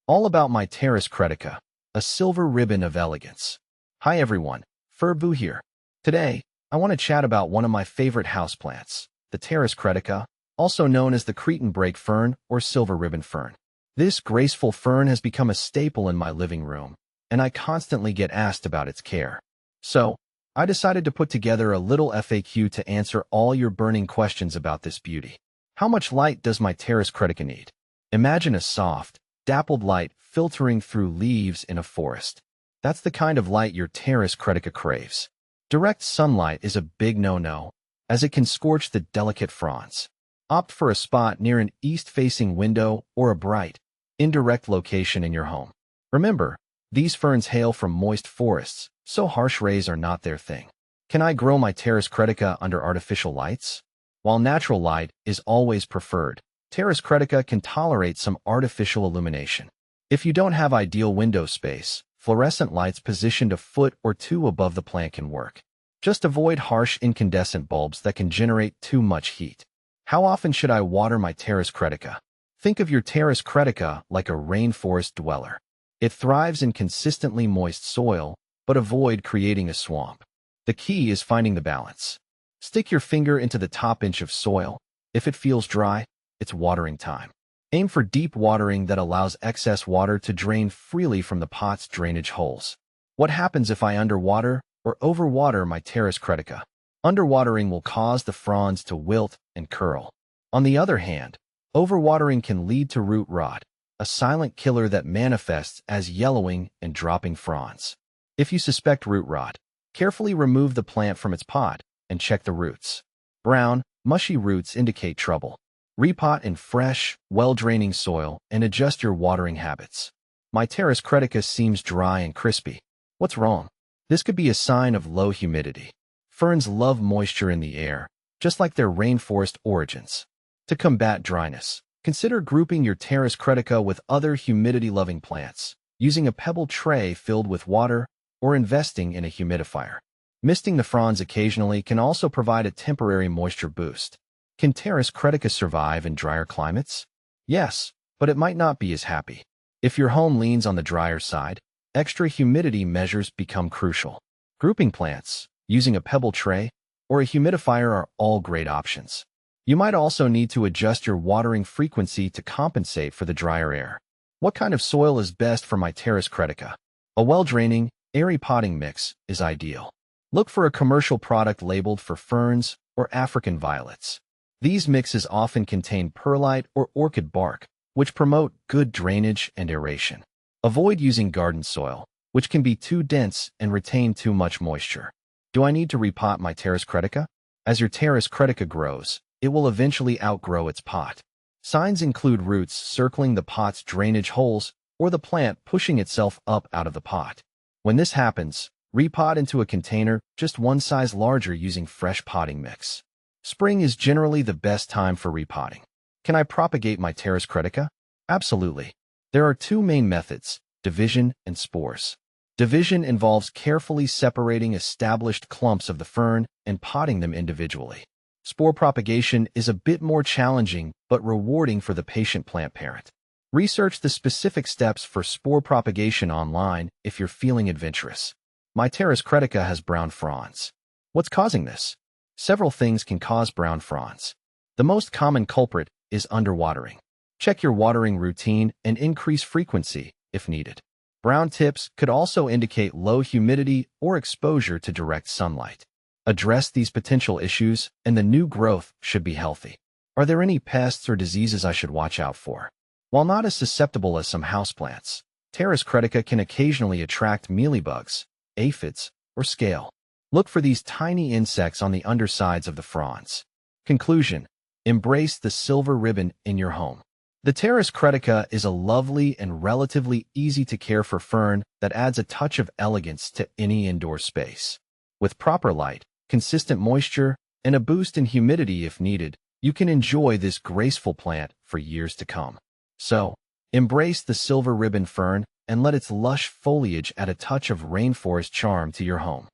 all about my Pteris Cretica, a silver ribbon of elegance. Hi everyone, Furbu here. Today, I want to chat about one of my favorite houseplants, the Pteris Cretica, also known as the Cretan brake fern or silver ribbon fern. This graceful fern has become a staple in my living room, and I constantly get asked about its care. So, I decided to put together a little FAQ to answer all your burning questions about this beauty. How much light does my Pteris Cretica need? Imagine a soft, dappled light filtering through leaves in a forest. That's the kind of light your Pteris Cretica craves. Direct sunlight is a big no-no, as it can scorch the delicate fronds. Opt for a spot near an east-facing window or a bright, indirect location in your home. Remember, these ferns hail from moist forests, so harsh rays are not their thing. Can I grow my Pteris Cretica under artificial lights? While natural light is always preferred, Pteris Cretica can tolerate some artificial illumination. If you don't have ideal window space, fluorescent lights positioned a foot or two above the plant can work. Just avoid harsh incandescent bulbs that can generate too much heat. How often should I water my Pteris Cretica? Think of your Pteris Cretica like a rainforest dweller. It thrives in consistently moist soil, but avoid creating a swamp. The key is finding the balance. Stick your finger into the top inch of soil. If it feels dry, it's watering time. Aim for deep watering that allows excess water to drain freely from the pot's drainage holes. What happens if I underwater or overwater my Pteris Cretica? Underwatering will cause the fronds to wilt and curl. On the other hand, overwatering can lead to root rot, a silent killer that manifests as yellowing and dropping fronds. If you suspect root rot, carefully remove the plant from its pot and check the roots. Brown, mushy roots indicate trouble. Repot in fresh, well-draining soil and adjust your watering habits. My Pteris Cretica seems dry and crispy. What's wrong? This could be a sign of low humidity. Ferns love moisture in the air, just like their rainforest origins. To combat dryness, consider grouping your Pteris Cretica with other humidity-loving plants, using a pebble tray filled with water, or investing in a humidifier. Misting the fronds occasionally can also provide a temporary moisture boost. Can Pteris Cretica survive in drier climates? Yes, but it might not be as happy. If your home leans on the drier side, extra humidity measures become crucial. Grouping plants, using a pebble tray, or a humidifier are all great options. You might also need to adjust your watering frequency to compensate for the drier air. What kind of soil is best for my Pteris Cretica? A well-draining, airy potting mix is ideal. Look for a commercial product labeled for ferns or African violets. These mixes often contain perlite or orchid bark, which promote good drainage and aeration. Avoid using garden soil, which can be too dense and retain too much moisture. Do I need to repot my Pteris Cretica? As your Pteris Cretica grows, it will eventually outgrow its pot. Signs include roots circling the pot's drainage holes or the plant pushing itself up out of the pot. When this happens, repot into a container just one size larger using fresh potting mix. Spring is generally the best time for repotting. Can I propagate my Pteris Cretica? Absolutely. There are two main methods, division and spores. Division involves carefully separating established clumps of the fern and potting them individually. Spore propagation is a bit more challenging but rewarding for the patient plant parent. Research the specific steps for spore propagation online if you're feeling adventurous. My Pteris Cretica has brown fronds. What's causing this? Several things can cause brown fronds. The most common culprit is underwatering. Check your watering routine and increase frequency if needed. Brown tips could also indicate low humidity or exposure to direct sunlight. Address these potential issues and the new growth should be healthy. Are there any pests or diseases I should watch out for? While not as susceptible as some houseplants, Pteris Cretica can occasionally attract mealybugs, aphids, or scale. Look for these tiny insects on the undersides of the fronds. Conclusion: embrace the silver ribbon in your home. The Pteris Cretica is a lovely and relatively easy-to-care-for fern that adds a touch of elegance to any indoor space. With proper light, consistent moisture, and a boost in humidity if needed, you can enjoy this graceful plant for years to come. So, embrace the silver ribbon fern and let its lush foliage add a touch of rainforest charm to your home.